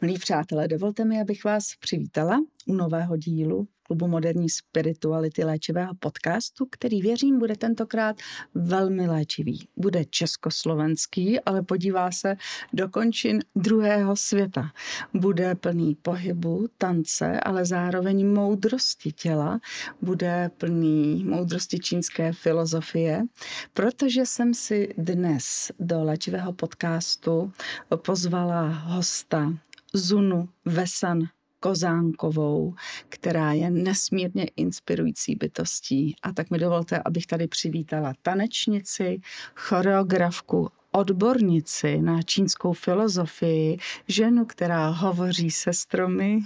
Milí přátelé, dovolte mi, abych vás přivítala u nového dílu Klubu moderní spirituality léčivého podcastu, který věřím bude tentokrát velmi léčivý. Bude československý, ale podívá se do končin druhého světa. Bude plný pohybu, tance, ale zároveň moudrosti těla. Bude plný moudrosti čínské filozofie, protože jsem si dnes do léčivého podcastu pozvala hosta Zunu Vesan Kozánkovou, která je nesmírně inspirující bytostí. A tak mi dovolte, abych tady přivítala tanečnici, choreografku, odbornici na čínskou filozofii, ženu, která hovoří se stromy,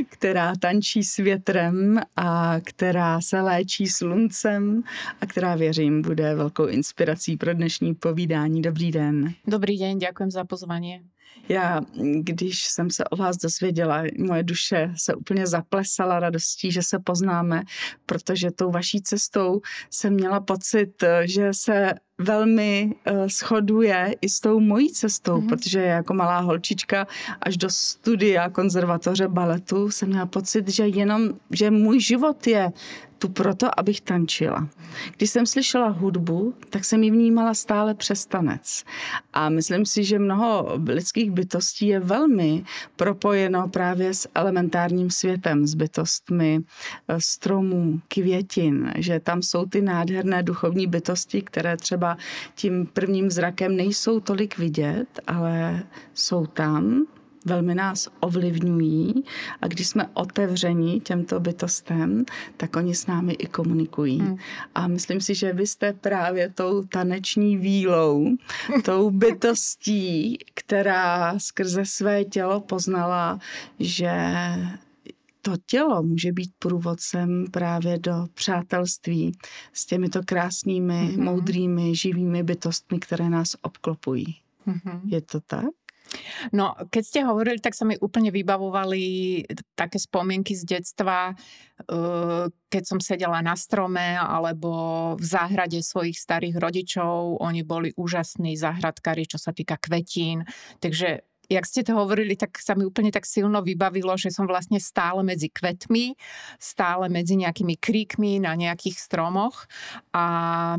která tančí s větrem a která se léčí sluncem a která, věřím, bude velkou inspirací pro dnešní povídání. Dobrý den. Dobrý den, děkuji za pozvání. Já, když jsem se o vás dozvěděla, moje duše se úplně zaplesala radostí, že se poznáme, protože tou vaší cestou jsem měla pocit, že se velmi shoduje i s tou mojí cestou, protože jako malá holčička až do studia konzervatoře baletu jsem měla pocit, že můj život je tu proto, abych tančila. Když jsem slyšela hudbu, tak jsem ji vnímala stále přes tanec. A myslím si, že mnoho lidských bytostí je velmi propojeno právě s elementárním světem, s bytostmi stromů, květin, že tam jsou ty nádherné duchovní bytosti, které třeba tím prvním zrakem nejsou tolik vidět, ale jsou tam, velmi nás ovlivňují a když jsme otevřeni těmto bytostem, tak oni s námi i komunikují. A myslím si, že vy jste právě tou taneční vílou, tou bytostí, která skrze své tělo poznala, že to tělo může být průvodcem právě do přátelství s těmito krásnými, moudrými, živými bytostmi, které nás obklopují. Je to tak? No, keď ste hovorili, tak sa mi úplne vybavovali také spomienky z detstva, keď som sedela na strome alebo v záhrade svojich starých rodičov. Oni boli úžasní záhradkári, čo sa týka kvetín. Takže jak ste to hovorili, tak sa mi úplne tak silno vybavilo, že som vlastne stále medzi kvetmi, stále medzi nejakými kríkmi na nejakých stromoch. A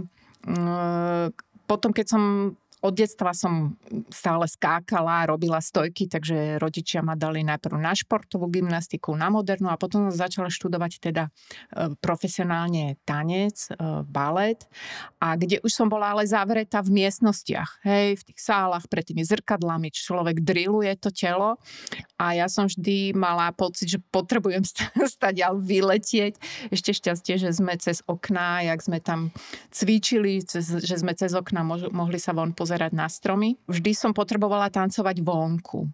potom, keď som od detstva som stále skákala, robila stojky, takže rodičia ma dali najprv na športovú gymnastiku, na modernú a potom začala študovať teda profesionálne tanec, balet. A kde už som bola ale zavretá v miestnostiach, hej, v tých sálach pred tými zrkadlami, človek drilluje to telo a ja som vždy mala pocit, že potrebujem stadiaľ vyletieť. Ešte šťastie, že sme cez okná, jak sme tam cvičili, že sme cez okná mohli sa von pozerať na stromy. Vždy som potrebovala tancovať vonku.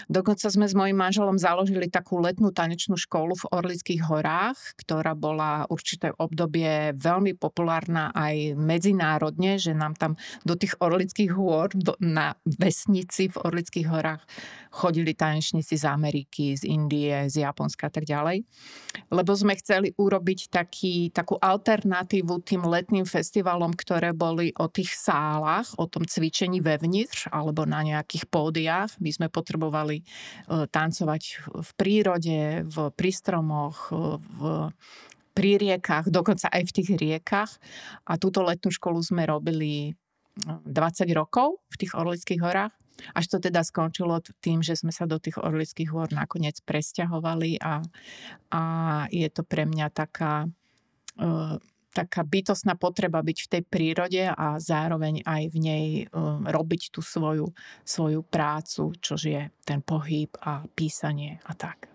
Dokonca sme s mojím manželom založili takú letnú tanečnú školu v Orlických horách, ktorá bola určité obdobie veľmi populárna aj medzinárodne, že nám tam do tých Orlických hôr, na vesnici v Orlických horách chodili tanečníci z Ameriky, z Indie, z Japonska a tak ďalej. Lebo sme chceli urobiť takú alternatívu tým letným festivalom, ktoré boli o tých sálach, o tom cvičení vevnitř alebo na nejakých pódiách. My sme potrebovali tancovať v prírode, pri stromoch, pri riekach, dokonca aj v tých riekach. A túto letnú školu sme robili 20 rokov v tých Orlických horách. Až to teda skončilo tým, že sme sa do tých Orlických hôr nakoniec presťahovali a je to pre mňa taká bytostná potreba byť v tej prírode a zároveň aj v nej robiť tú svoju prácu, čož je ten pohyb a písanie a tak.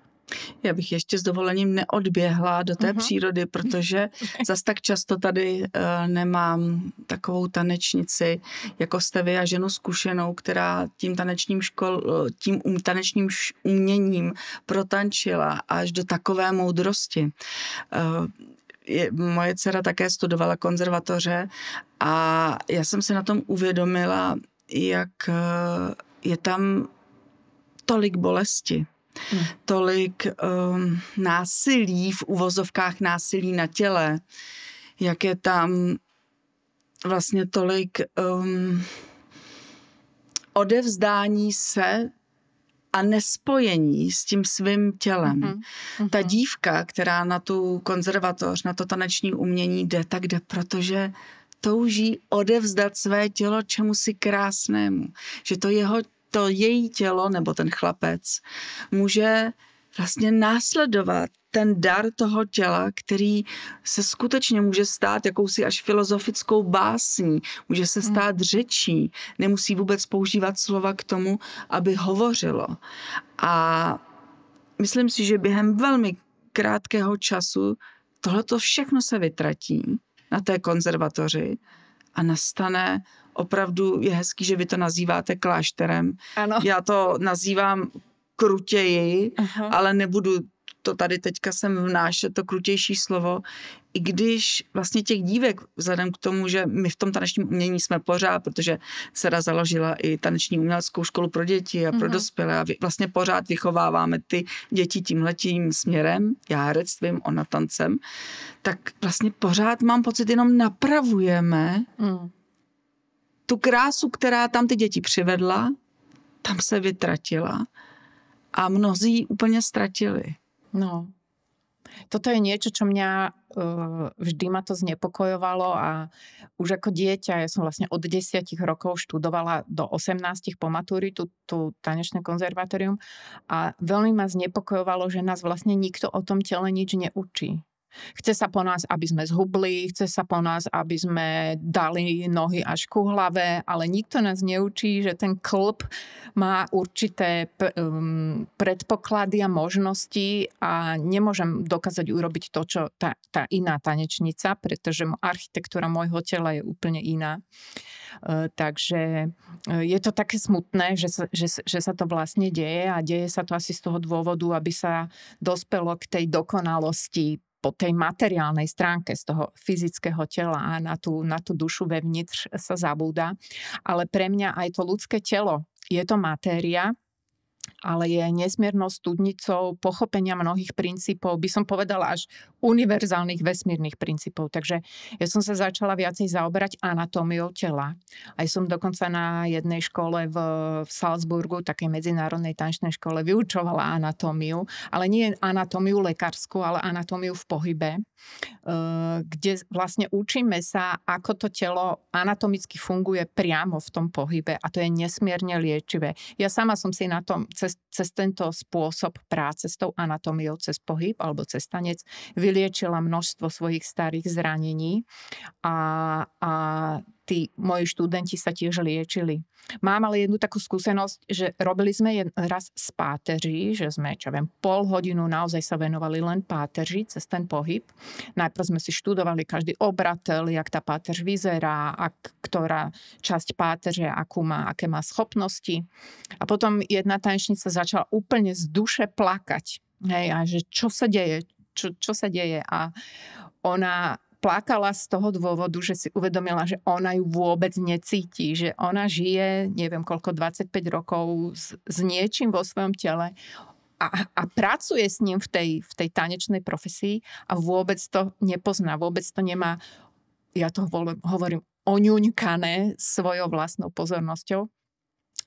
Já bych ještě s dovolením neodběhla do té přírody, protože zas tak často tady nemám takovou tanečnici, jako jste vy a ženu zkušenou, která tím tanečním uměním protančila až do takové moudrosti. Moje dcera také studovala konzervatoře a já jsem si na tom uvědomila, jak je tam tolik bolesti, tolik násilí, v uvozovkách násilí na těle, jak je tam vlastně tolik odevzdání se a nespojení s tím svým tělem. Ta dívka, která na tu konzervatoř, na to taneční umění jde, tak jde, protože touží odevzdat své tělo čemusi krásnému. Že to její tělo, nebo ten chlapec, může vlastně následovat ten dar toho těla, který se skutečně může stát jakousi až filozofickou básní, může se stát řečí, nemusí vůbec používat slova k tomu, aby hovořilo. A myslím si, že během velmi krátkého času tohleto všechno se vytratí na té konzervatoři a nastane opravdu, je hezký, že vy to nazýváte klášterem. Ano. Já to nazývám krutěji, ale nebudu to tady teďka sem vnášet, to krutější slovo, i když vlastně těch dívek, vzhledem k tomu, že my v tom tanečním umění jsme pořád, protože dcera založila i taneční uměleckou školu pro děti a pro dospělé a vlastně pořád vychováváme ty děti tímhletím směrem, já herectvím, ona tancem, tak vlastně pořád mám pocit, jenom napravujeme tu krásu, která tam ty děti přivedla, tam se vytratila a mnozí úplně ztratili. No, toto je niečo, čo mňa vždy ma to znepokojovalo a už ako dieťa, ja som vlastne od 10 rokov študovala do 18 po maturitu tu tanečné konzervatórium a veľmi ma znepokojovalo, že nás vlastne nikto o tom tele nič neučí. Chce sa po nás, aby sme zhubli, chce sa po nás, aby sme dali nohy až ku hlave, ale nikto nás neučí, že ten klb má určité predpoklady a možnosti a nemôžem dokázať urobiť to, čo tá iná tanečnica, pretože architektúra môjho tela je úplne iná. Takže je to také smutné, že sa to vlastne deje a deje sa to asi z toho dôvodu, aby sa dospelo k tej dokonalosti po tej materiálnej stránke z toho fyzického tela a na tú dušu vevnitř sa zabúda. Ale pre mňa aj to ľudské telo je to matéria, ale je nesmiernou studnicou pochopenia mnohých princípov, by som povedala až univerzálnych vesmírnych princípov. Takže ja som sa začala viacej zaoberať anatómiou tela. Aj som dokonca na jednej škole v Salzburgu, takej medzinárodnej tanečnej škole, vyučovala anatómiu, ale nie anatómiu lekárskú, ale anatómiu v pohybe, kde vlastne učíme sa, ako to telo anatomicky funguje priamo v tom pohybe a to je nesmierne liečivé. Ja sama som si na tom cez tento spôsob práce s tou anatómiou, cez pohyb alebo cez tanec vyliečila množstvo svojich starých zranení a tí moji študenti sa tiež liečili. Mám ale jednu takú skúsenosť, že robili sme raz z páteří, že sme, pol hodinu naozaj sa venovali len páteři cez ten pohyb. Najprv sme si študovali každý obratel, jak tá páteř vyzerá, ktorá časť páteře, aké má schopnosti. A potom jedna tanečnica začala úplne z duše plakať. Hej, a že čo sa deje? Čo sa deje? A ona plakala z toho dôvodu, že si uvedomila, že ona ju vôbec necíti, že ona žije, neviem koľko, 25 rokov s niečím vo svojom tele a pracuje s ním v tej tanečnej profesii a vôbec to nepozná, vôbec to nemá, ja to hovorím, oňuňkané svojou vlastnou pozornosťou.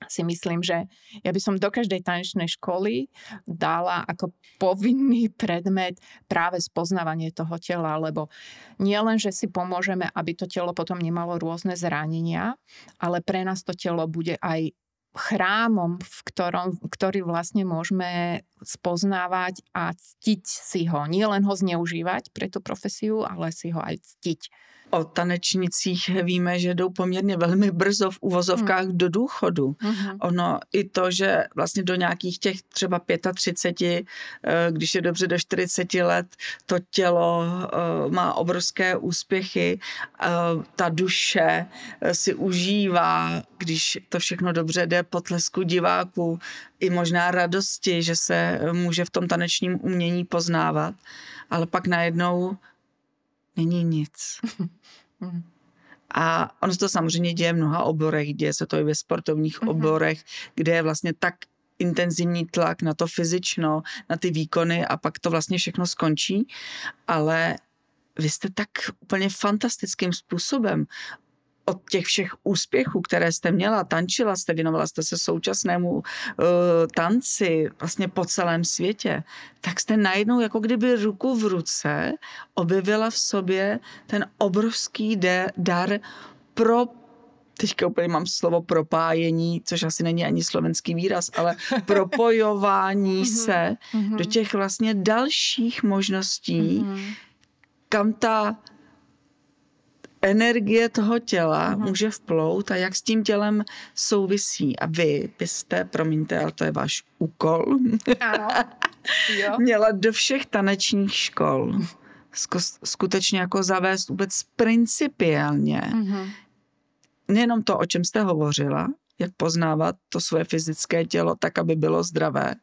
Si myslím, že ja by som do každej tanečnej školy dala ako povinný predmet práve spoznávanie toho tela, lebo nie len, že si pomôžeme, aby to telo potom nemalo rôzne zranenia, ale pre nás to telo bude aj chrámom, ktorý vlastne môžeme spoznávať a ctiť si ho. Nie len ho zneužívať pre tú profesiu, ale si ho aj ctiť. O tanečnicích víme, že jdou poměrně velmi brzo v uvozovkách do důchodu. Ono i to, že vlastně do nějakých těch třeba 35, když je dobře do 40 let, to tělo má obrovské úspěchy, ta duše si užívá, když to všechno dobře jde, potlesku diváků, i možná radosti, že se může v tom tanečním umění poznávat, ale pak najednou není nic. A ono se to samozřejmě děje v mnoha oborech, děje se to i ve sportovních oborech, kde je vlastně tak intenzivní tlak na to fyzično, na ty výkony a pak to vlastně všechno skončí, ale vy jste tak úplně fantastickým způsobem od těch všech úspěchů, které jste měla, tančila jste, věnovala jste se současnému tanci vlastně po celém světě, tak jste najednou jako kdyby ruku v ruce objevila v sobě ten obrovský dar pro, teďka úplně mám slovo propájení, což asi není ani slovenský výraz, ale propojování se do těch vlastně dalších možností, kam ta energie toho těla může vplout a jak s tím tělem souvisí. A vy byste, promiňte, ale to je váš úkol, ano. Jo. Měla do všech tanečních škol skutečně jako zavést vůbec principiálně nejenom to, o čem jste hovořila, jak poznávat to svoje fyzické tělo tak, aby bylo zdravé,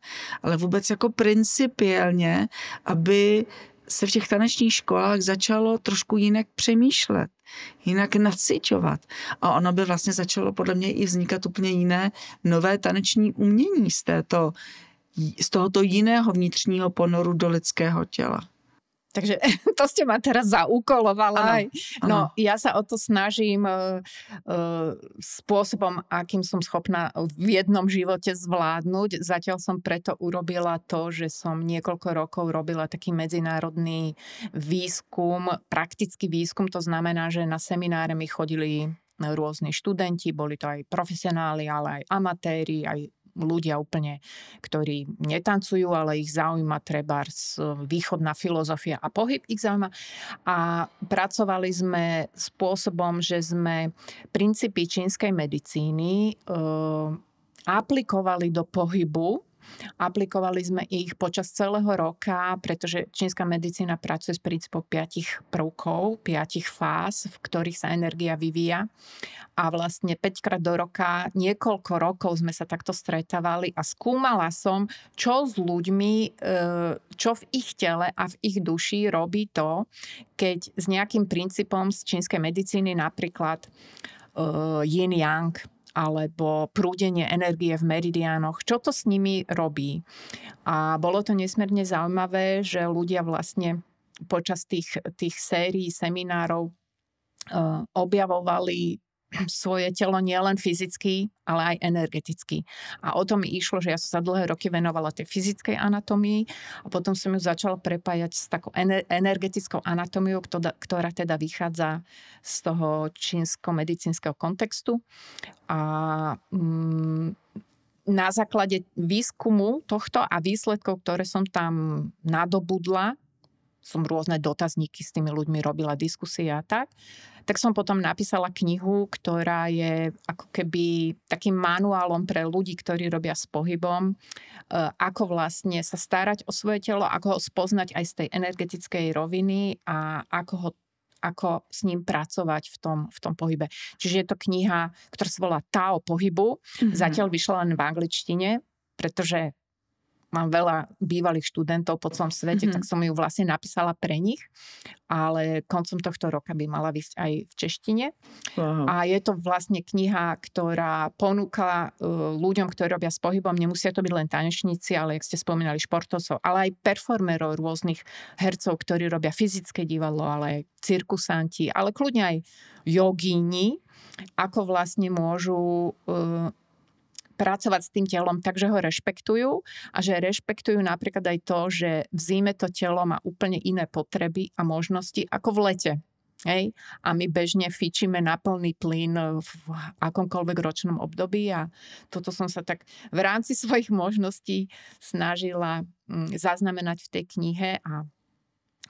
ale vůbec jako principiálně, aby se v těch tanečních školách začalo trošku jinak přemýšlet, jinak naciťovat. A ono by vlastně začalo podle mě i vznikat úplně jiné nové taneční umění z tohoto jiného vnitřního ponoru do lidského těla. Takže to ste ma teraz zaúkolovala. Ano, no, ja sa o to snažím spôsobom, akým som schopná v jednom živote zvládnuť. Zatiaľ som preto urobila to, že som niekoľko rokov robila taký medzinárodný výskum, praktický výskum. To znamená, že na semináre mi chodili rôzni študenti, boli to aj profesionáli, ale aj amatéri, aj ľudia úplne, ktorí netancujú, ale ich zaujíma trebárs východná filozofia a pohyb ich zaujíma. A pracovali sme spôsobom, že sme princípy čínskej medicíny aplikovali do pohybu. Aplikovali sme ich počas celého roka, pretože čínska medicína pracuje s princípom 5 prvkov, 5 fáz, v ktorých sa energia vyvíja. A vlastne 5-krát do roka, niekoľko rokov sme sa takto stretávali a skúmala som, čo s ľuďmi, čo v ich tele a v ich duši robí to, keď s nejakým princípom z čínskej medicíny, napríklad yin-yang, alebo prúdenie energie v meridiánoch, čo to s nimi robí. A bolo to nesmierne zaujímavé, že ľudia vlastne počas tých sérií seminárov objavovali svoje telo nielen fyzicky, ale aj energeticky. A o tom mi išlo, že ja som sa dlhé roky venovala tej fyzickej anatómii a potom som ju začala prepájať s takou energetickou anatómiou, ktorá teda vychádza z toho čínsko-medicínskeho kontextu. A na základe výskumu tohto a výsledkov, ktoré som tam nadobudla, som rôzne dotazníky s tými ľuďmi robila, diskusie a tak som potom napísala knihu, ktorá je ako keby takým manuálom pre ľudí, ktorí robia s pohybom, ako vlastne sa starať o svoje telo, ako ho spoznať aj z tej energetickej roviny a ako s ním pracovať v tom pohybe. Čiže je to kniha, ktorá sa volá Tao pohybu. Zatiaľ vyšla len v angličtine, pretože mám veľa bývalých študentov po celom svete, tak som ju vlastne napísala pre nich, ale koncom tohto roka by mala výsť aj v češtine. Wow. A je to vlastne kniha, ktorá ponúka ľuďom, ktorí robia s pohybom, nemusia to byť len tanečníci, ale jak ste spomínali, športovcov, ale aj performerov, rôznych hercov, ktorí robia fyzické divadlo, ale aj cirkusanti, ale kľudne aj jogíni, ako vlastne môžu pracovať s tým telom tak, že ho rešpektujú a že rešpektujú napríklad aj to, že v zime to telo má úplne iné potreby a možnosti ako v lete. Hej? A my bežne fičíme na plný plyn v akomkoľvek ročnom období a toto som sa tak v rámci svojich možností snažila zaznamenať v tej knihe a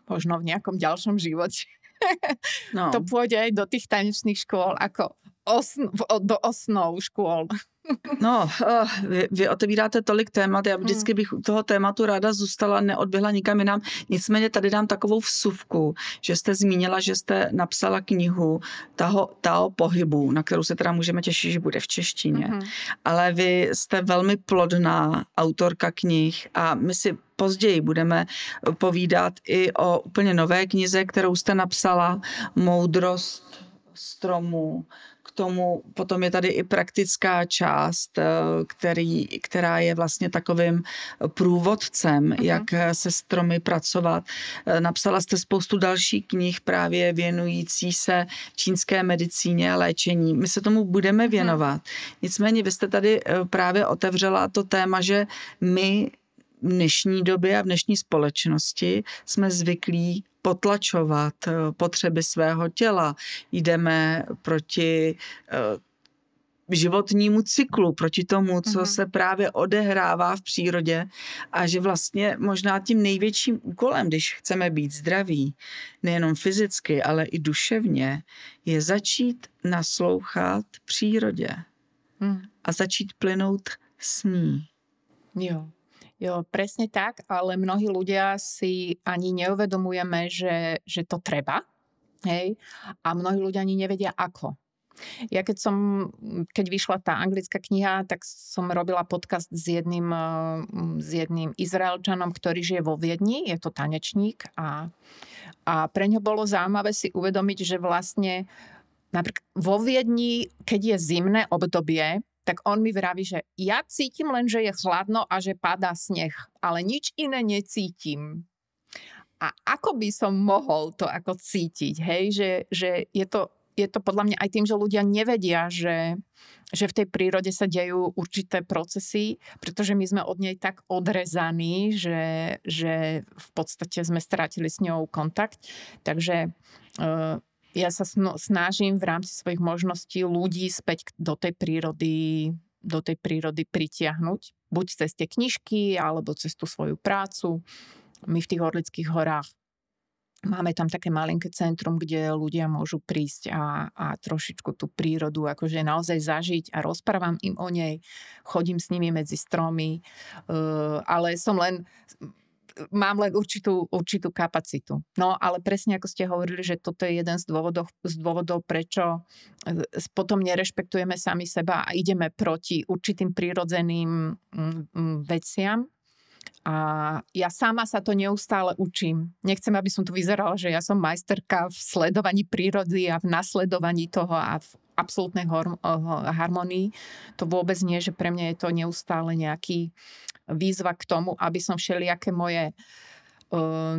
možno v nejakom ďalšom živote. No. To pôjde aj do tých tanečných škôl ako do osnov škôl. No, vy otevíráte tolik témat, já vždycky bych u toho tématu ráda zůstala, neodběhla nikam jinam. Nicméně tady dám takovou vsuvku, že jste zmínila, že jste napsala knihu Tao pohybu, na kterou se teda můžeme těšit, že bude v češtině. Ale vy jste velmi plodná autorka knih a my si později budeme povídat i o úplně nové knize, kterou jste napsala, Moudrost stromu, tomu potom je tady i praktická část, která je vlastně takovým průvodcem, jak se stromy pracovat. Napsala jste spoustu dalších knih právě věnující se čínské medicíně a léčení. My se tomu budeme věnovat. Nicméně vy jste tady právě otevřela to téma, že my v dnešní době a v dnešní společnosti jsme zvyklí potlačovat potřeby svého těla. Jdeme proti životnímu cyklu, proti tomu, co se právě odehrává v přírodě a že vlastně možná tím největším úkolem, když chceme být zdraví, nejenom fyzicky, ale i duševně, je začít naslouchat přírodě a začít plynout s ní. Jo, presne tak, ale mnohí ľudia si ani neuvedomujeme, že to treba, hej? A mnohí ľudia ani nevedia ako. Ja keď vyšla tá anglická kniha, tak som robila podcast s jedným Izraelčanom, ktorý žije vo Viedni, je to tanečník a pre ňo bolo zaujímavé si uvedomiť, že vlastne napríklad vo Viedni, keď je zimné obdobie, tak on mi vraví, že ja cítim len, že je chladno a že padá sneh, ale nič iné necítim. A ako by som mohol to ako cítiť, hej? Že je to podľa mňa aj tým, že ľudia nevedia, že v tej prírode sa dejú určité procesy, pretože my sme od nej tak odrezaní, že v podstate sme stratili s ňou kontakt. Takže ja sa snažím v rámci svojich možností ľudí späť do tej prírody pritiahnuť. Buď cez tie knižky, alebo cez tú svoju prácu. My v tých Orlických horách máme tam také malinké centrum, kde ľudia môžu prísť a trošičku tú prírodu akože naozaj zažiť a rozprávam im o nej. Chodím s nimi medzi stromy, ale mám len určitú kapacitu. No, ale presne ako ste hovorili, že toto je jeden z dôvodov, prečo potom nerešpektujeme sami seba a ideme proti určitým prírodzeným veciam. A ja sama sa to neustále učím. Nechcem, aby som tu vyzerala, že ja som majsterka v sledovaní prírody a v nasledovaní toho a v absolútnej harmonii. To vôbec nie, že pre mňa je to neustále nejaký výzva k tomu, aby som všelijaké moje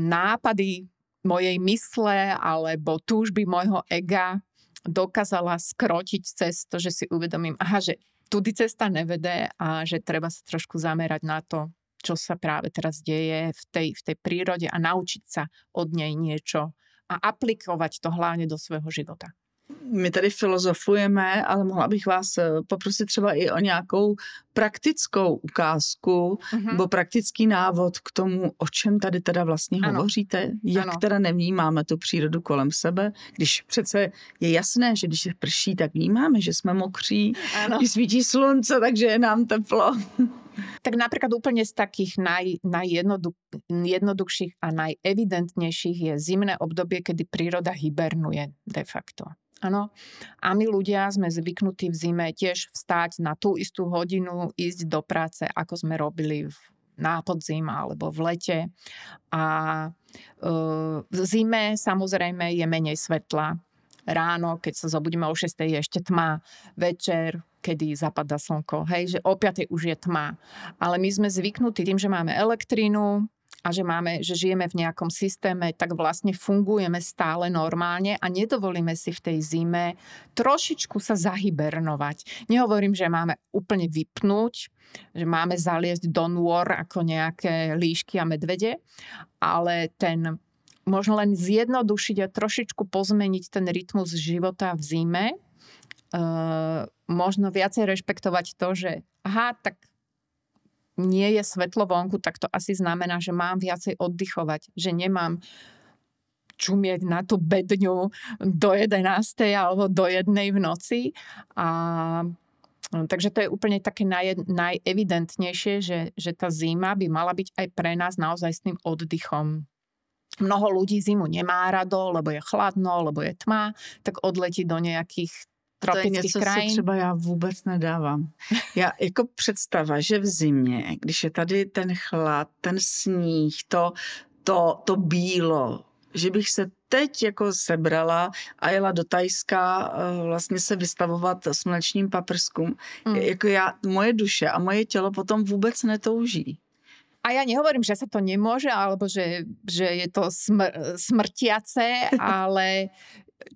nápady mojej mysle alebo túžby môjho ega dokázala skrotiť cez to, že si uvedomím, že tudy cesta nevede a že treba sa trošku zamerať na to, čo sa práve teraz deje v tej prírode a naučiť sa od nej niečo a aplikovať to hlavne do svého života. My tady filozofujeme, ale mohla bych vás poprosit třeba i o nějakou praktickou ukázku nebo praktický návod k tomu, o čem tady teda vlastně hovoříte, jak teda nevnímáme tu přírodu kolem sebe, když přece je jasné, že když prší, tak vnímáme, že jsme mokří, když svítí slunce, takže je nám teplo. Tak napríklad úplne z takých najjednoduchších a najevidentnejších je zimné obdobie, kedy príroda hibernuje de facto. Áno. A my ľudia sme zvyknutí v zime tiež vstať na tú istú hodinu, ísť do práce, ako sme robili na podzim alebo v lete. A v zime samozrejme je menej svetla. Ráno, keď sa zobudíme o 6, je ešte tma. Večer, kedy zapadá slnko. Hej, že o 5 už je tma. Ale my sme zvyknutí tým, že máme elektrínu a že žijeme v nejakom systéme, tak vlastne fungujeme stále normálne a nedovolíme si v tej zime trošičku sa zahibernovať. Nehovorím, že máme úplne vypnúť, že máme zaliesť do nôr ako nejaké líšky a medvede, ale možno len zjednodušiť a trošičku pozmeniť ten rytmus života v zime, možno viacej rešpektovať to, že tak nie je svetlo vonku, tak to asi znamená, že mám viacej oddychovať, že nemám čumieť na tú bedňu do 11. alebo do 1. v noci. Takže to je úplne také najevidentnejšie, že tá zima by mala byť aj pre nás naozaj s tým oddychom. Mnoho ľudí zimu nemá rado, lebo je chladno, lebo je tma, tak odletí do nejakých tropických krajín. To je něco, co třeba já vůbec nedávám. Já jako představa, že v zimě, když je tady ten chlad, ten sníh, to bílo, že bych se teď jako sebrala a jela do Thajska vlastně se vystavovat slunečním paprskům. Jako moje duše a moje tělo potom vůbec netouží. A ja nehovorím, že sa to nemôže, alebo že je to smrtiace, ale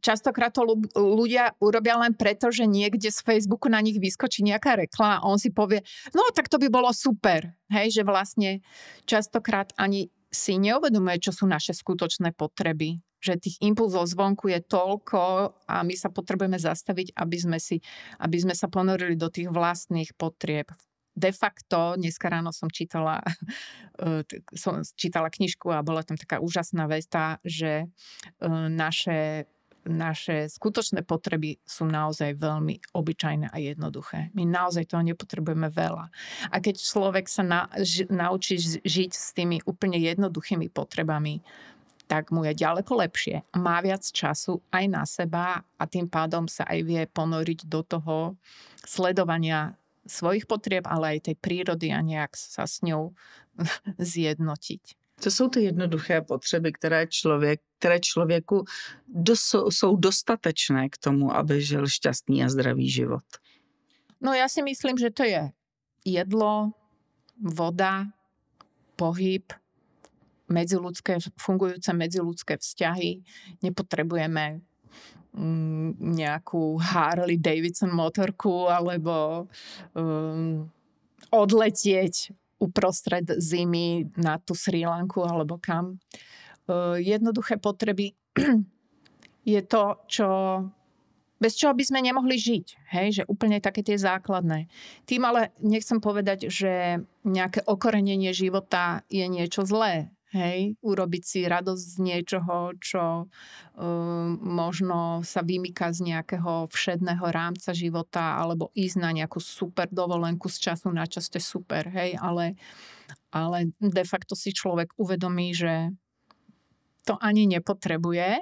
častokrát to ľudia urobia len preto, že niekde z Facebooku na nich vyskočí nejaká reklama a on si povie, no tak to by bolo super. Hej, že vlastne častokrát ani si neuvedomuje, čo sú naše skutočné potreby. Že tých impulzov zvonku je toľko a my sa potrebujeme zastaviť, aby sme sa ponorili do tých vlastných potrieb. De facto, dneska ráno som čítala knižku a bola tam taká úžasná veta, že naše skutočné potreby sú naozaj veľmi obyčajné a jednoduché. My naozaj toho nepotrebujeme veľa. A keď človek sa naučí žiť s tými úplne jednoduchými potrebami, tak mu je ďaleko lepšie. Má viac času aj na seba a tým pádom sa aj vie ponoriť do toho sledovania svojich potrieb, ale aj tej prírody a nejak sa s ňou zjednotiť. To jsou ty jednoduché potřeby, které člověku jsou dostatečné k tomu, aby žil šťastný a zdravý život. No ja si myslím, že to je jedlo, voda, pohyb, fungujúce medziľudské vzťahy. Nepotrebujeme nejakú Harley Davidson motorku alebo odletieť uprostred zimy na tú Srí Lanku alebo kam. Jednoduché potreby je to, bez čoho by sme nemohli žiť. Hej? Že úplne také tie základné. Tým ale nechcem povedať, že nejaké okorenenie života je niečo zlé. Hej, urobiť si radosť z niečoho, čo možno sa vymýka z nejakého všedného rámca života, alebo ísť na nejakú super dovolenku z času na čas, to je super, hej, ale de facto si človek uvedomí, že to ani nepotrebuje,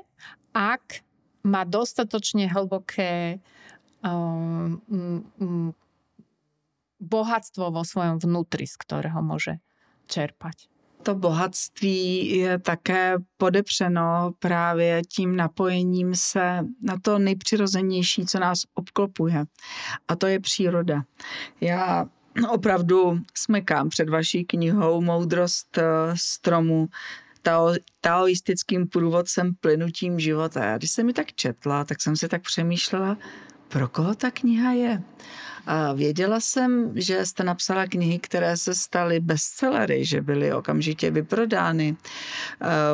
ak má dostatočne hlboké bohatstvo vo svojom vnútri, z ktorého môže čerpať. To bohatství je také podepřeno právě tím napojením se na to nejpřirozenější, co nás obklopuje. A to je příroda. Já opravdu smekám před vaší knihou Moudrost stromu, taoistickým průvodcem plynutím života. A když jsem mi tak četla, tak jsem si tak přemýšlela, pro koho ta kniha je. A věděla jsem, že jste napsala knihy, které se staly bestsellery, že byly okamžitě vyprodány.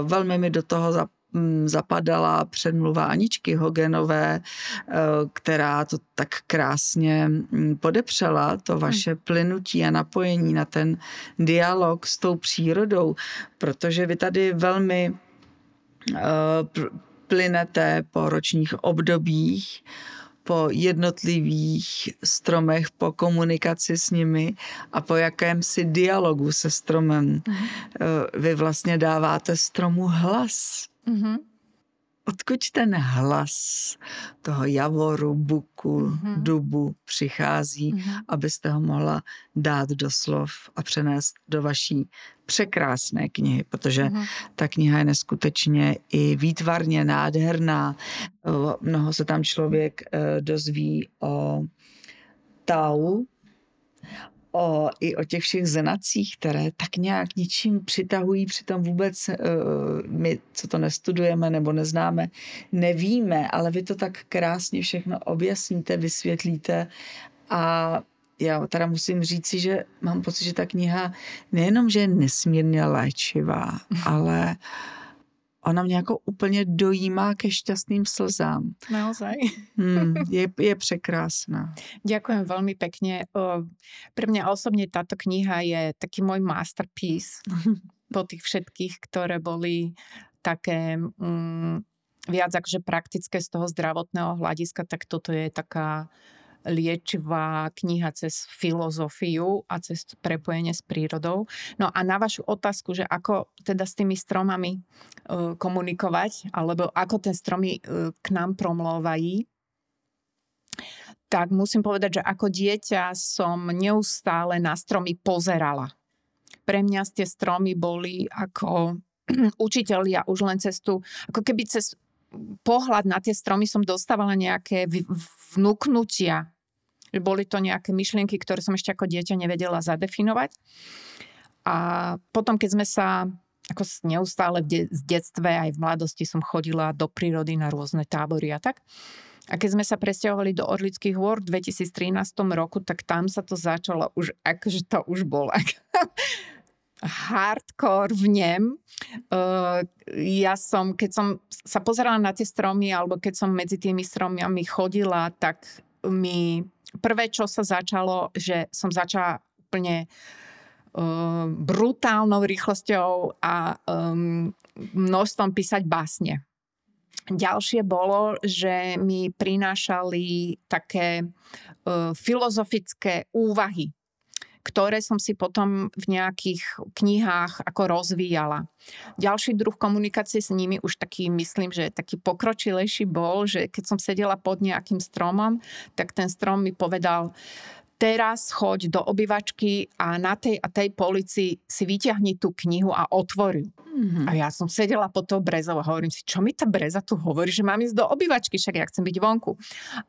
Velmi mi do toho zapadala předmluva Aničky Hogenové, která to tak krásně podepřela, to vaše plynutí a napojení na ten dialog s tou přírodou, protože vy tady velmi plynete po ročních obdobích, po jednotlivých stromech, po komunikaci s nimi a po jakémsi dialogu se stromem. Vy vlastně dáváte stromu hlas. Odkud ten hlas toho javoru, buku, dubu přichází, abyste ho mohla dát do slov a přenést do vaší překrásné knihy, protože ta kniha je neskutečně i výtvarně nádherná. Mnoho se tam člověk dozví o Tao, i o těch všech znacích, které tak nějak něčím přitahují, přitom vůbec my, co to nestudujeme nebo neznáme, nevíme, ale vy to tak krásně všechno objasníte, vysvětlíte a já teda musím říci, že mám pocit, že ta kniha nejenom, že je nesmírně léčivá, ale ona mě jako úplně dojímá ke šťastným slzám. Naozaj. Je prekrásna. Ďakujem veľmi pekne. Pre mňa osobne táto kniha je taký môj masterpiece po tých všetkých, ktoré boli také viac akože praktické z toho zdravotného hľadiska, tak toto je taká liečivá kniha cez filozofiu a cez prepojenie s prírodou. No a na vašu otázku, že ako teda s tými stromami komunikovať, alebo ako ten stromy k nám promlovají, tak musím povedať, že ako dieťa som neustále na stromy pozerala. Pre mňa tie stromy boli ako učitelia už len cestu, ako keby cez pohľad na tie stromy som dostávala nejaké vnúknutia. Boli to nejaké myšlienky, ktoré som ešte ako dieťa nevedela zadefinovať. A potom, keď sme sa ako neustále z detstve aj v mladosti som chodila do prírody na rôzne tábory a tak. A keď sme sa presťahovali do Orlických hôr v 2013 roku, tak tam sa to začalo už, akože to už bol hardcore vnem. Keď som sa pozerala na tie stromy, alebo keď som medzi tými stromami chodila, tak mi prvé, čo sa začalo, že som začala úplne brutálnou rýchlosťou a množstvom písať básne. Ďalšie bolo, že mi prinášali také filozofické úvahy, ktoré som si potom v nejakých knihách ako rozvíjala. Ďalší druh komunikácie s nimi už taký, myslím, že taký pokročilejší bol, že keď som sedela pod nejakým stromom, tak ten strom mi povedal: teraz choď do obývačky a na tej a tej polici si vyťahni tú knihu a otvoril. Mm-hmm. A ja som sedela pod tou brezou a hovorím si, čo mi tá breza tu hovorí, že mám ísť do obývačky, však ja chcem byť vonku.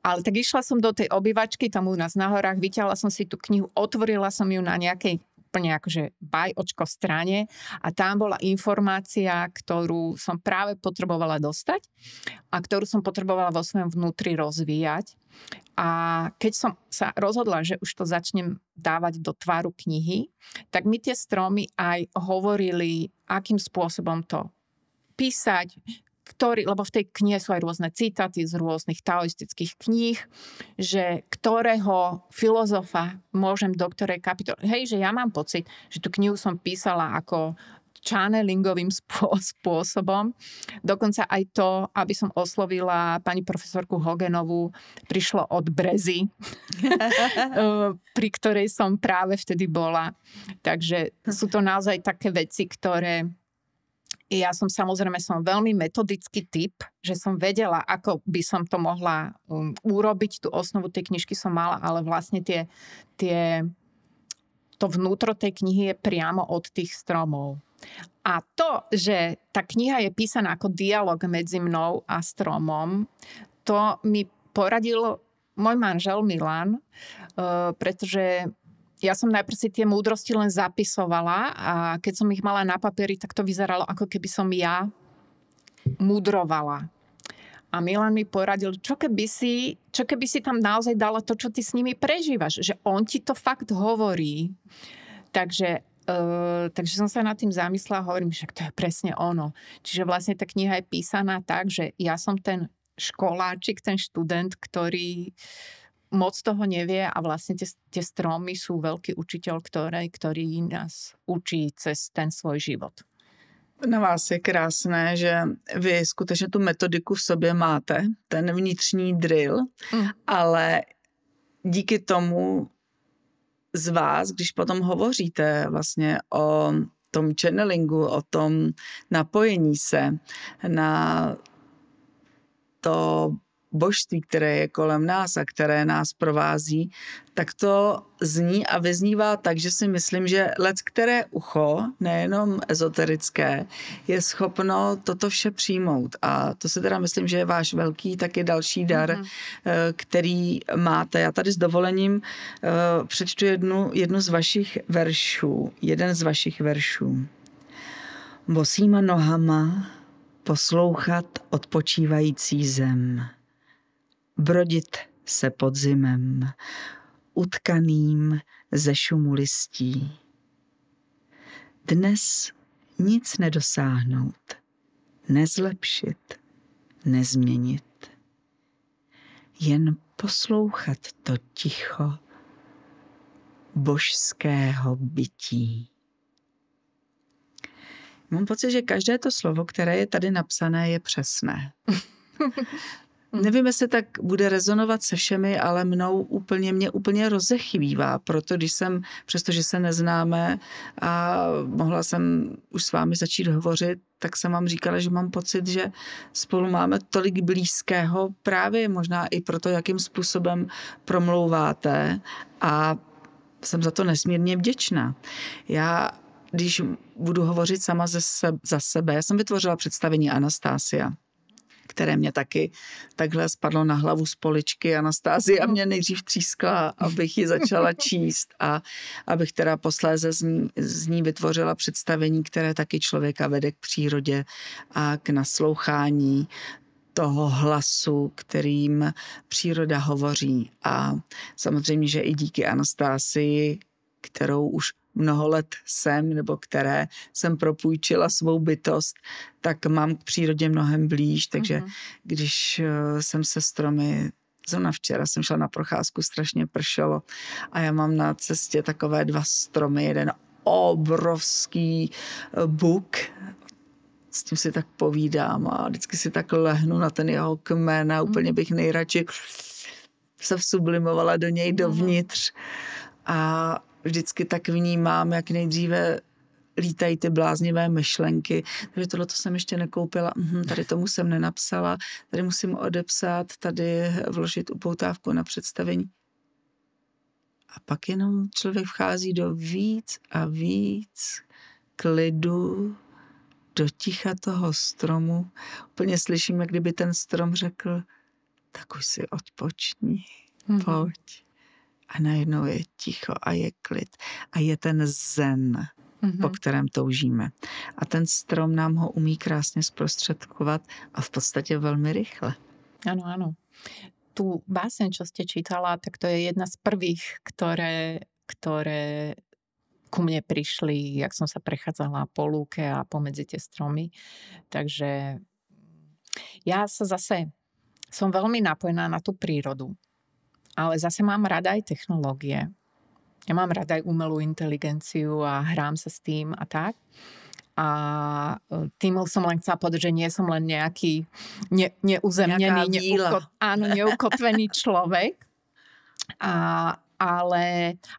Ale tak išla som do tej obývačky, tam u nás na horách, vyťahla som si tú knihu, otvorila som ju na nejakej úplne akože bajočko strane a tam bola informácia, ktorú som práve potrebovala dostať a ktorú som potrebovala vo svojom vnútri rozvíjať. A keď som sa rozhodla, že už to začnem dávať do tváru knihy, tak mi tie stromy aj hovorili, akým spôsobom to písať, lebo v tej knihe sú aj rôzne citáty z rôznych taoistických kníh, že ktorého filozofa môžem do ktorej kapitoly. Hej, že ja mám pocit, že tú knihu som písala ako channelingovým spôsobom. Dokonca aj to, aby som oslovila pani profesorku Hogenovú, prišlo od brezy, pri ktorej som práve vtedy bola. Takže sú to naozaj také veci, ktoré ja som samozrejme veľmi metodický typ, že som vedela, ako by som to mohla urobiť. Tú osnovu tej knižky som mala, ale vlastne to vnútro tej knihy je priamo od tých stromov. A to, že tá kniha je písaná ako dialog medzi mnou a stromom, to mi poradil môj manžel Milan, pretože ja som najprv si tie múdrosti len zapisovala a keď som ich mala na papieri, tak to vyzeralo, ako keby som ja mudrovala. A Milan mi poradil, čo keby si tam naozaj dala to, čo ty s nimi prežívaš, že on ti to fakt hovorí. Takže som sa nad tým zamyslela a hovorím, že to je presne ono. Čiže vlastne tá kniha je písaná tak, že ja som ten školáčik, ten študent, ktorý moc toho nevie a vlastne tie stromy sú veľký učiteľ, ktorý nás učí cez ten svoj život. Na vás je krásné, že vy skutečně tu metodiku v sobě máte, ten vnitřní drill, ale díky tomu z vás, když potom hovoříte vlastně o tom channelingu, o tom napojení se na to božství, které je kolem nás a které nás provází, tak to zní a vyznívá tak, že si myslím, že leckteré ucho, nejenom ezoterické, je schopno toto vše přijmout. A to si teda myslím, že je váš velký taky další dar, který máte. Já tady s dovolením přečtu jednu z vašich veršů, jeden z vašich veršů. Bosýma nohama poslouchat odpočívající zem. Brodit se podzimem, utkaným ze šumu listí. Dnes nic nedosáhnout, nezlepšit, nezměnit. Jen poslouchat to ticho božského bytí. Mám pocit, že každé to slovo, které je tady napsané, je přesné. Nevím, jestli tak bude rezonovat se všemi, ale mě úplně rozechvívá, přestože se neznáme a mohla jsem už s vámi začít hovořit, tak jsem vám říkala, že mám pocit, že spolu máme tolik blízkého právě možná i proto, jakým způsobem promlouváte a jsem za to nesmírně vděčná. Já když budu hovořit sama za sebe, já jsem vytvořila představení Anastasia, které mě taky takhle spadlo na hlavu z poličky. Anastasia mě nejdřív třískla, abych ji začala číst a abych teda posléze z ní vytvořila představení, které taky člověka vede k přírodě a k naslouchání toho hlasu, kterým příroda hovoří. A samozřejmě, že i díky Anastásii, kterou už mnoho let jsem, nebo které jsem propůjčila svou bytost, tak mám k přírodě mnohem blíž, takže když jsem se stromy, zrovna včera jsem šla na procházku, strašně pršelo a já mám na cestě takové 2 stromy, jeden obrovský buk, s tím si tak povídám a vždycky si tak lehnu na ten jeho kmen a úplně bych nejradši se vsublimovala do něj dovnitř a vždycky tak vnímám, jak nejdříve lítají ty bláznivé myšlenky. Takže tohle jsem ještě nekoupila, tady tomu jsem nenapsala, tady musím odepsat, tady vložit upoutávku na představení. A pak jenom člověk vchází do víc a víc klidu, do ticha toho stromu. Úplně slyším, jak kdyby ten strom řekl, tak už si odpočni, pojď. A najednou je ticho a je klid. A je ten zen, po kterém toužíme. A ten strom nám ho umí krásně zprostředkovat a v podstatě velmi rychle. Áno, áno. Tu báseň, čo ste čítala, tak to je jedna z prvých, ktoré ku mne prišli, jak som sa prechádzala po lúke a pomedzi tie stromy. Takže ja som veľmi napojená na tú prírodu. Ale zase mám rada aj technológie. Ja mám rada aj umelú inteligenciu a hrám sa s tým a tak. A tým som len chcela povedať, že nie som len nejaký neuzemnený, neukotvený človek. A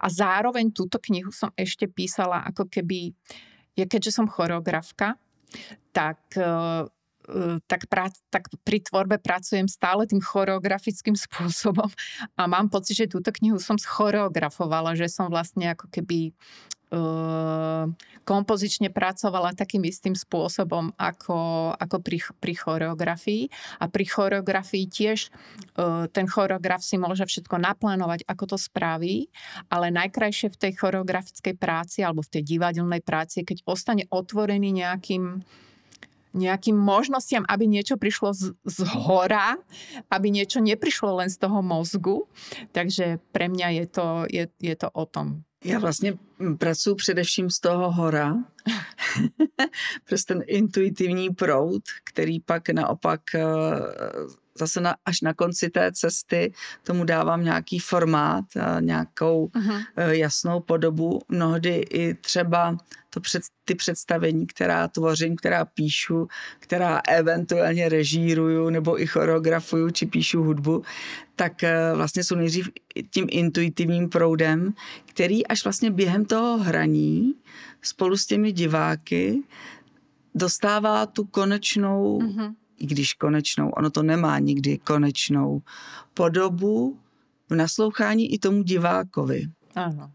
zároveň túto knihu som ešte písala ako keby, keďže som choreografka, tak pri tvorbe pracujem stále tým choreografickým spôsobom a mám pocit, že túto knihu som schoreografovala, že som vlastne ako keby kompozične pracovala takým istým spôsobom ako pri choreografii. A pri choreografii tiež ten choreograf si môže všetko naplánovať, ako to spraví, ale najkrajšie v tej choreografickej práci alebo v tej divadelnej práci, keď ostane otvorený nejakým možnostiam, aby niečo prišlo z hora, aby niečo neprišlo len z toho mozgu. Takže pre mňa je to o tom. Já vlastně pracuji především z toho hora, přes ten intuitivní proud, který pak naopak zase až na konci té cesty tomu dávám nějaký formát, nějakou jasnou podobu. Mnohdy i třeba ty představení, která tvořím, která píšu, která eventuálně režíruju nebo i choreografuju, či píšu hudbu, tak vlastně jsou nejdřív tím intuitivním proudem, který až vlastně během toho hraní spolu s těmi diváky dostává tu konečnou, i když konečnou, ono to nemá nikdy konečnou podobu v naslouchání i tomu divákovi. Ano.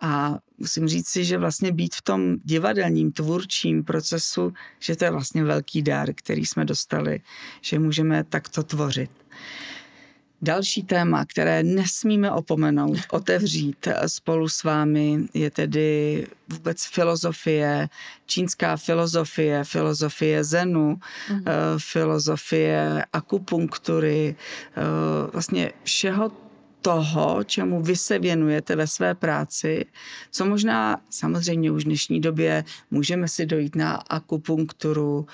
A musím říct si, že vlastně být v tom divadelním, tvůrčím procesu, že to je vlastně velký dar, který jsme dostali, že můžeme takto tvořit. Další téma, které nesmíme opomenout, otevřít spolu s vámi, je tedy vůbec filozofie, čínská filozofie zenu, filozofie akupunktury, vlastně všeho toho, čemu vy se věnujete ve své práci, co možná samozřejmě už v dnešní době můžeme si dojít na akupunkturu,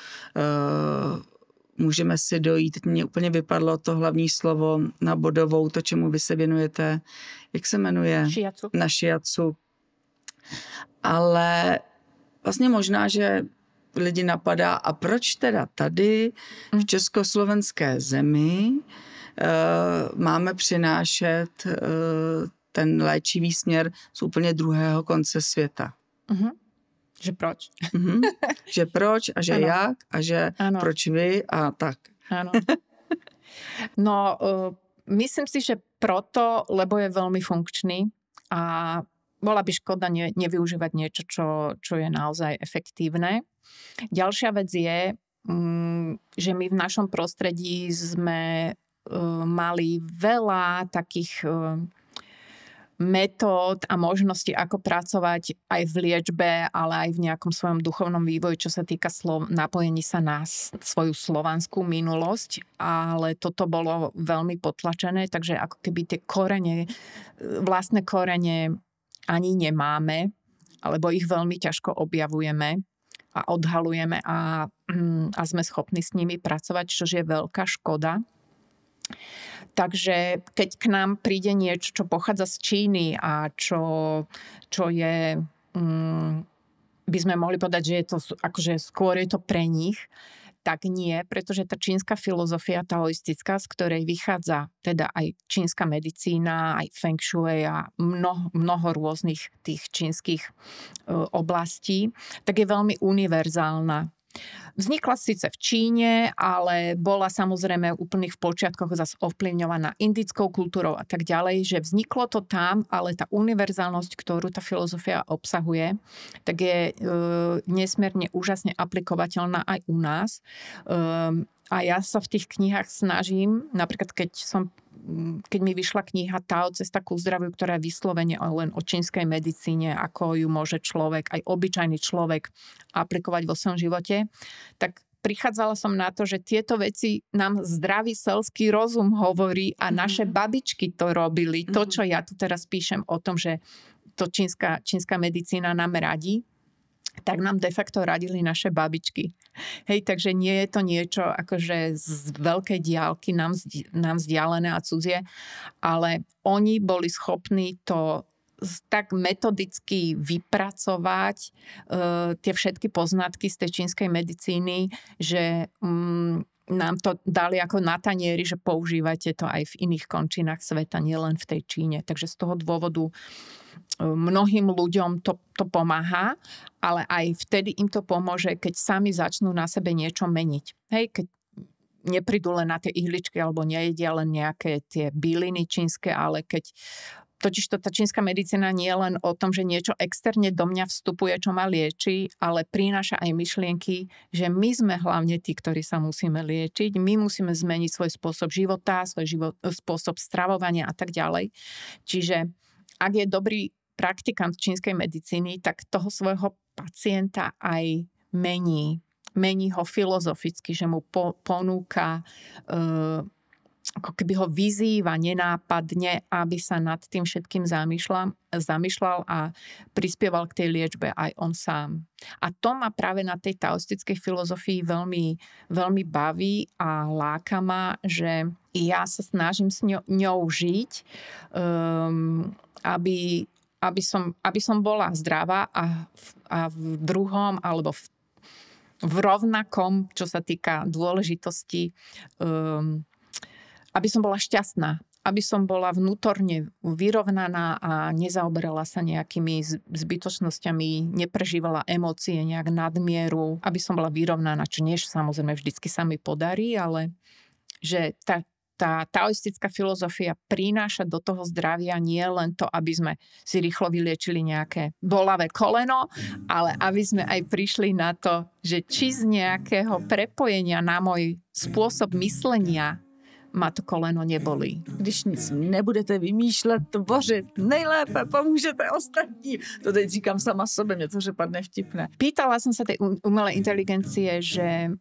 můžeme si dojít, mně úplně vypadlo to hlavní slovo na bodovou, to, čemu vy se věnujete, jak se jmenuje? Shiatsu. Na shiatsu. Ale vlastně možná, že lidi napadá, a proč teda tady v československé zemi máme přinášet ten léčivý směr z úplně druhého konce světa. Že proč? Že proč a že ano. Jak a že ano. Proč vy a tak. Áno. No, myslím si, že proto, lebo je veľmi funkčný a bola by škoda nevyužívať niečo, čo je naozaj efektívne. Ďalšia vec je, že my v našom prostredí sme mali veľa takých metód a možností, ako pracovať aj v liečbe, ale aj v nejakom svojom duchovnom vývoji, čo sa týka napojení sa na svoju slovanskú minulosť, ale toto bolo veľmi potlačené, takže ako keby tie vlastné korene ani nemáme, alebo ich veľmi ťažko objavujeme a odhalujeme a sme schopní s nimi pracovať, čo je veľká škoda. Takže keď k nám príde niečo, čo pochádza z Číny a čo je, by sme mohli povedať, že je to akože skôr je to pre nich, tak nie, pretože tá čínska filozofia taoistická, z ktorej vychádza teda aj čínska medicína, aj feng shui a mnoho rôznych tých čínskych oblastí, tak je veľmi univerzálna. Vznikla síce v Číne, ale bola samozrejme úplných v počiatkoch zase ovplyvňovaná indickou kultúrou a tak ďalej, že vzniklo to tam, ale tá univerzálnosť, ktorú tá filozofia obsahuje, tak je nesmierne úžasne aplikovateľná aj u nás. A ja sa v tých knihách snažím, napríklad keď mi vyšla kniha Tao, Cesta ku zdraviu, ktorá je vyslovene len o čínskej medicíne, ako ju môže človek, aj obyčajný človek aplikovať vo svojom živote, tak prichádzala som na to, že tieto veci nám zdravý selský rozum hovorí a naše babičky to robili. To, čo ja tu teraz píšem o tom, že to čínska medicína nám radí, tak nám de facto radili naše babičky. Hej, takže nie je to niečo akože z veľkej diaľky nám vzdialené a cudzie, ale oni boli schopní to tak metodicky vypracovať tie všetky poznatky z tej čínskej medicíny, že nám to dali ako na tanieri, že používajte to aj v iných končinách sveta, nielen v tej Číne. Takže z toho dôvodu mnohým ľuďom to pomáha, ale aj vtedy im to pomôže, keď sami začnú na sebe niečo meniť. Hej, keď neprídu len na tie ihličky alebo nejedia len nejaké tie byliny čínske, ale keď totižto tá čínska medicína nie je len o tom, že niečo externe do mňa vstupuje, čo ma lieči, ale prináša aj myšlienky, že my sme hlavne tí, ktorí sa musíme liečiť, my musíme zmeniť svoj spôsob života, spôsob stravovania a tak ďalej. Čiže ak je dobrý praktikant čínskej medicíny, tak toho svojho pacienta aj mení ho filozoficky, že mu ponúka, ako keby ho vyzýva nenápadne, aby sa nad tým všetkým zamýšľal a prispieval k tej liečbe aj on sám. A to ma práve na tej taoistickej filozofii veľmi, veľmi baví a láka ma, že ja sa snažím s ňou žiť, aby som bola zdravá a v druhom alebo v rovnakom, čo sa týka dôležitosti, aby som bola šťastná, aby som bola vnútorne vyrovnaná a nezaoberala sa nejakými zbytočnosťami, neprežívala emócie nejak nadmieru, aby som bola vyrovnaná, čo nie samozrejme vždycky sa mi podarí, ale že tá taoistická filozofia prináša do toho zdravia nie len to, aby sme si rýchlo vyliečili nejaké bolavé koleno, ale aby sme aj prišli na to, že či z nejakého prepojenia na môj spôsob myslenia ma to koleno nebolí. Když nic nebudete vymýšlet, tvořit, nejlépe pomůžete ostatním. To teď říkám sama sebe, mne to, že padne vtipné. Pýtala som sa tej umelej inteligencie, že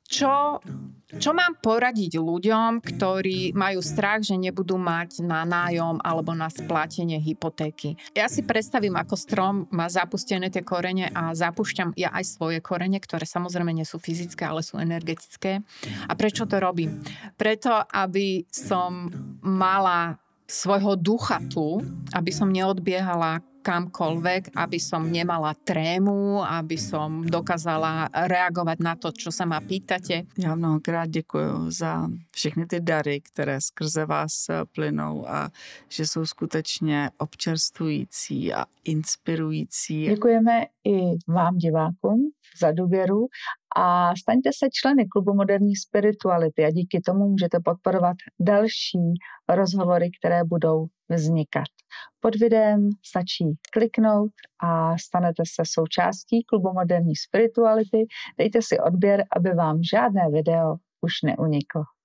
čo mám poradiť ľuďom, ktorí majú strach, že nebudú mať na nájom alebo na splátenie hypotéky. Ja si predstavím, ako strom má zapustené tie korene a zapúšťam ja aj svoje korene, ktoré samozrejme nie sú fyzické, ale sú energetické. A prečo to robím? Preto, aby som mala svojho ducha tu, aby som neodbiehala kamkoľvek, aby som nemala trému, aby som dokázala reagovať na to, čo sa ma pýtate. Já mnohokrát děkuji za všechny ty dary, které skrze vás plynou a že jsou skutečně občerstvující a inspirující. Děkujeme i vám divákům, za důvěru a staňte se členy Klubu moderní spirituality a díky tomu můžete podporovat další rozhovory, které budou vznikat. Pod videem stačí kliknout a stanete se součástí Klubu moderní spirituality. Dejte si odběr, aby vám žádné video už neuniklo.